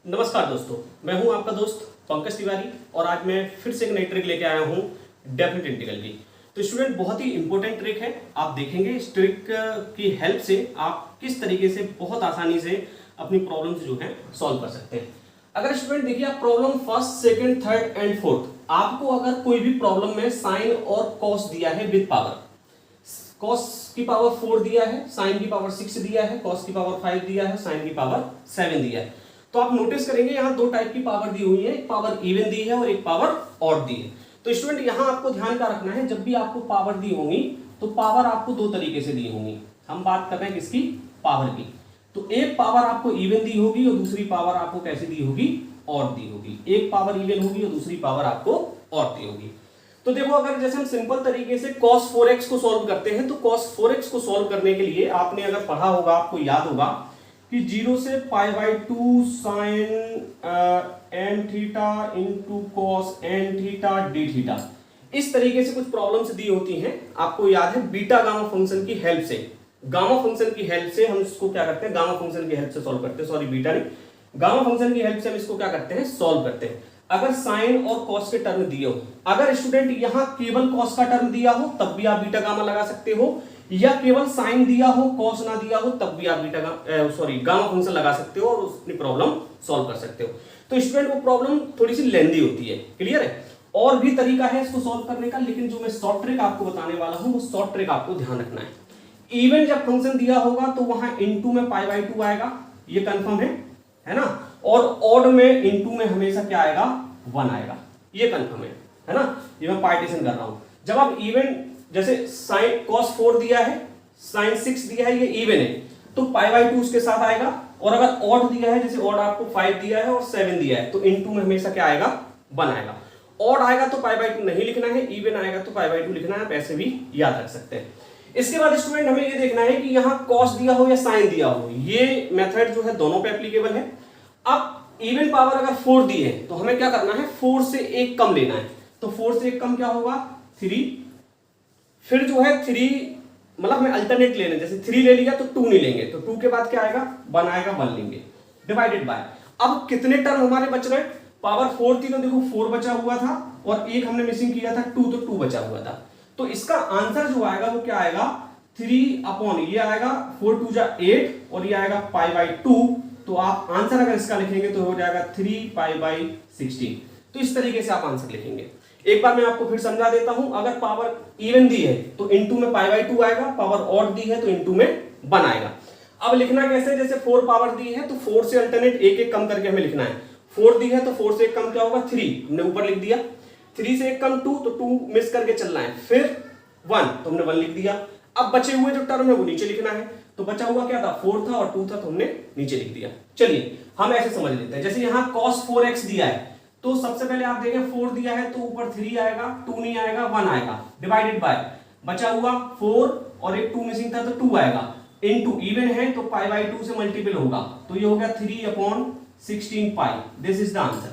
नमस्कार दोस्तों, मैं हूं आपका दोस्त पंकज तिवारी और आज मैं फिर से एक नई ट्रिक लेके आया हूं डेफिनेट इंटीग्रल की। तो स्टूडेंट, बहुत ही इंपॉर्टेंट ट्रिक है। आप देखेंगे इस ट्रिक की हेल्प से आप किस तरीके से बहुत आसानी से अपनी प्रॉब्लम्स जो है सॉल्व कर सकते हैं। अगर स्टूडेंट देखिए, आप problem first, second, third and fourth, आपको अगर कोई भी प्रॉब्लम में साइन और कॉस दिया है विद पावर, कॉस की पावर 4 दिया है, साइन की पावर 6 दिया है, कॉस की पावर 5 दिया है, साइन की पावर 7 दिया है, तो आप नोटिस करेंगे यहां दो टाइप की पावर दी हुई है, एक पावर इवन दी है और एक पावर ऑड दी है। तो स्टूडेंट, यहां आपको ध्यान का रखना है, जब भी आपको पावर दी होंगी तो पावर आपको दो तरीके से दी होंगी। हम बात कर रहे हैं किसकी? पावर की। तो एक पावर आपको इवन दी होगी और दूसरी पावर आपको कैसी दी होगी? ऑड दी होगी। एक पावर इवन होगी और दूसरी पावर आपको ऑड दी होगी। तो देखो, अगर जैसे हम सिंपल तरीके से cos 4x को सॉल्व करते हैं, तो cos 4x को सॉल्व करने के लिए आपने अगर पढ़ा होगा, आपको याद होगा कि 0 से π/2 sin n theta into cos n theta D theta, इस तरीके से कुछ प्रॉब्लम्स दी होती हैं। आपको याद है, बीटा गामा फंक्शन की हेल्प से, गामा फंक्शन की हेल्प से हम इसको क्या करते हैं? गामा फंक्शन की हेल्प से सॉल्व करते हैं। सॉरी, बीटा नहीं, गामा फंक्शन की हेल्प से हम इसको क्या करते हैं? सॉल्व करते हैं। अगर साइन और कॉस के टर्म दिए हो, अगर स्टूडेंट यहां केवल कॉस का टर्म दिया हो तब भी आप बीटा गामा लगा सकते हो, या केवल साइन दिया हो, कॉस ना दिया हो, तब भी आप गामा फंक्शन लगा सकते हो और अपनी प्रॉब्लम सॉल्व कर सकते हो। तो स्टूडेंट, वो प्रॉब्लम थोड़ी सी लेंदी होती है। क्लियर है? और भी तरीका है इसको सॉल्व करने का, लेकिन जो मैं शॉर्ट ट्रिक आपको बताने वाला हूं, वो शॉर्ट ट्रिक आपको ध्यान रखना है। इवन जब फंक्शन दिया होगा तो वहां इनटू में π/2 आएगा, ये कंफर्म है ना? और ऑड में इनटू में हमेशा क्या आएगा? 1 आएगा, ये कंफर्म है ना? ये मैं पार्टीशन कर रहा हूं। जब आप इवन, जैसे साइन cos 4 दिया है, साइन 6 दिया है, ये इवन है, तो π/2 उसके साथ आएगा। और अगर ऑड दिया है, जैसे ऑड आपको 5 दिया है और 7 दिया है, तो इनटू में हमेशा क्या आएगा? 1 आएगा। ऑड आएगा तो π/2 नहीं लिखना है, इवन आएगा तो π/2 लिखना है। आप ऐसे भी याद रख सकते हैं। इसके बाद स्टूडेंट, हमें ये देखना है कि यहाँ cos दिया हो या साइन दिया हो, ये मेथड जो है दोनों पे एप्लीकेबल है। अब इवन पावर अगर 4 दी है तो हमें क्या करना है? 4 से एक कम लेना है। तो 4 से एक कम क्या होगा? 3। फिर जो है 3, मतलब हमें अल्टरनेट लेना है। जैसे 3 ले लिया तो 2 नहीं लेंगे, तो 2 के बाद क्या आएगा? 1 आएगा, 1 लेंगे, डिवाइडेड बाय। अब कितने टर्म हमारे बच रहे? पावर 4 थी तो देखो 4 बचा हुआ था, और एक हमने मिसिंग किया था 2, तो 2 बचा हुआ था। तो इसका आंसर जो आएगा वो क्या आएगा? 3 अपॉन ये आएगा 4 2 जा 8 और ये आएगा π/2। तो आप आंसर अगर इसका लिखेंगे तो हो जाएगा 3π/16। तो इस तरीके से आप आंसर लिखेंगे। एक बार मैं आपको फिर समझा देता हूं। अगर पावर इवन दी है तो इनटू में π/2 आएगा, पावर ऑड दी है तो इनटू में 1 आएगा। अब लिखना कैसे? जैसे 4 पावर दी है तो 4 से अल्टरनेट एक एक कम करके हमें लिखना है। 4 दी है तो 4 से एक कम क्या होगा? 3, हमने ऊपर लिख दिया। 3 से एक कम 2, तो 2 मिस करके चलना है। फिर 1, तो हमने 1 लिख दिया। अब बचे हुए जो टर्म है वो नीचे लिखना है। तो बचा हुआ क्या था? 4 था और 2 था, तो हमने नीचे लिख दिया। चलिए हम ऐसे समझ लेते हैं। जैसे यहाँ cos 4x दिया है, तो सबसे पहले आप देखें 4 दिया है तो ऊपर 3 आएगा, 2 नहीं आएगा, 1 आएगा, डिवाइडेड बाय बचा हुआ 4 और एक 2 मिसिंग था तो 2 आएगा, इनटू इवन है तो π/2 से मल्टीपल होगा, तो ये हो गया 3/16π। This is the answer.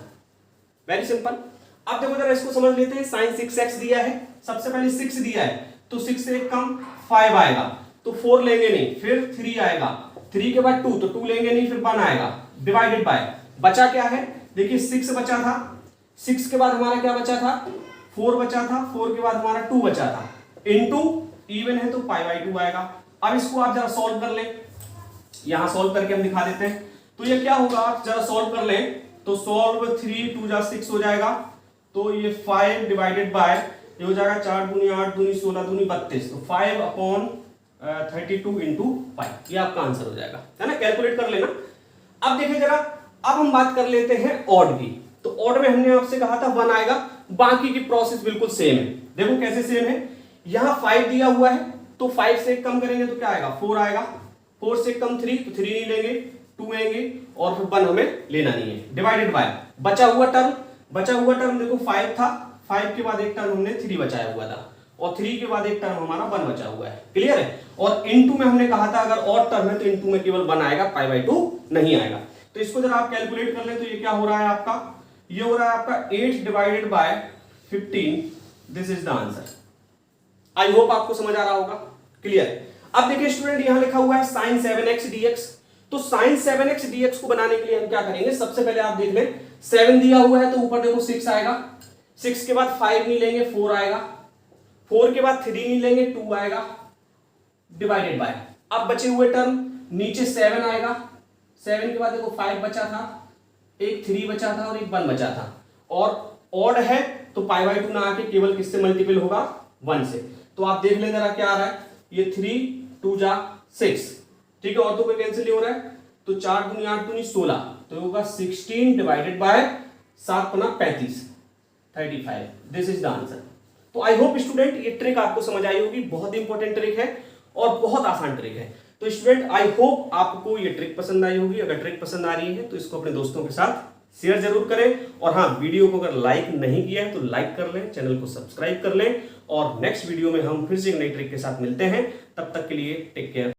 Very simple. अब देखो जरा इसको समझ लेते हैं। sin 6x दिया है, सबसे पहले 6 दिया है तो 6 से एक कम 5 आएगा, तो 4 लेंगे नहीं, फिर 3 आएगा, 3 के बाद 2, तो 2 लेंगे नहीं, फिर 1 आएगा, डिवाइडेड बाय बचा क्या है? देखिए 6 बचा था, 6 के बाद हमारा क्या बचा था? 4 बचा था, 4 के बाद हमारा 2 बचा था, इनटू इवन है तो π/2 आएगा। अब इसको आप जरा सॉल्व कर लें, यहां सॉल्व करके हम दिखा देते हैं। तो ये क्या होगा? आप जरा सॉल्व कर लें तो सॉल्व 3 2 जा 6 हो जाएगा, तो ये 5 डिवाइडेड बाय ये हो जाएगा 4 दूनी 8 दूनी 16 दूनी 32, तो 5/32 इंटू 5, ये आपका आंसर हो जाएगा, है ना? कैलकुलेट कर लेना। अब देखिए जरा, अब हम बात कर लेते हैं ऑड की। तो ऑड में हमने आपसे कहा था 1 आएगा, बाकी की प्रोसेस बिल्कुल सेम है। देखो कैसे सेम है। यहां 5 दिया हुआ है तो 5 से कम करेंगे तो क्या आएगा? 4 आएगा, 4 से कम 3, तो 3 नहीं लेंगे, 2 लेंगे, और फिर 1 हमें लेना नहीं है, डिवाइडेड बाय बचा हुआ टर्म देखो 5 था, 5 के बाद एक टर्म हमने 3 बचाया हुआ था, और 3 के बाद एक टर्म हमारा 1 बचा हुआ है। क्लियर है? और इनटू में हमने कहा था अगर ऑड टर्म है तो इनटू में केवल 1 आएगा, π/2 नहीं आएगा। तो इसको जरा आप कैलकुलेट कर ले तो ये क्या हो रहा है आपका? ये हो रहा है आपका 8 divided by 15। This is the answer. I hope आपको समझ आ रहा होगा। क्लियर? अब देखिए स्टूडेंट, यहां लिखा हुआ है sin 7x dx, तो साइन 7x dx को बनाने के लिए हम क्या करेंगे, सबसे पहले आप देख लें 7 दिया हुआ है तो ऊपर देखो 6 आएगा, 6 के बाद 5 नहीं लेंगे 4 आएगा, 4 के बाद 3 नहीं लेंगे 2 आएगा, डिवाइडेड बाय, अब बचे हुए टर्म नीचे 7 आएगा, 7 के बाद देखो 5 बचा था, एक 3 बचा था और एक 1 बचा था, और ऑड है तो पाई बाई 2 ना आके केवल किससे मल्टीपल होगा, 1 से। तो आप देख लें जरा क्या आ रहा है, ये 3 2 जा 6, ठीक है, और तो कोई कैंसिल नहीं हो रहा है, तो 4 दूनी 8 दूनी 16, तो होगा 16 डिवाइडेड बाय 7 पना 35, 35, दिस इज द आंसर। तो आई होप स्टूडेंट ये ट्रिक आपको समझ आई होगी, बहुत इंपॉर्टेंट ट्रिक है और बहुत आसान ट्रिक है। तो स्टूडेंट आई होप आपको ये ट्रिक पसंद आई होगी, अगर ट्रिक पसंद आ रही है तो इसको अपने दोस्तों के साथ शेयर जरूर करें, और हाँ, वीडियो को अगर लाइक नहीं किया है तो लाइक कर लें, चैनल को सब्सक्राइब कर लें, और नेक्स्ट वीडियो में हम फिर से एक नई ट्रिक के साथ मिलते हैं, तब तक के लिए टेक केयर।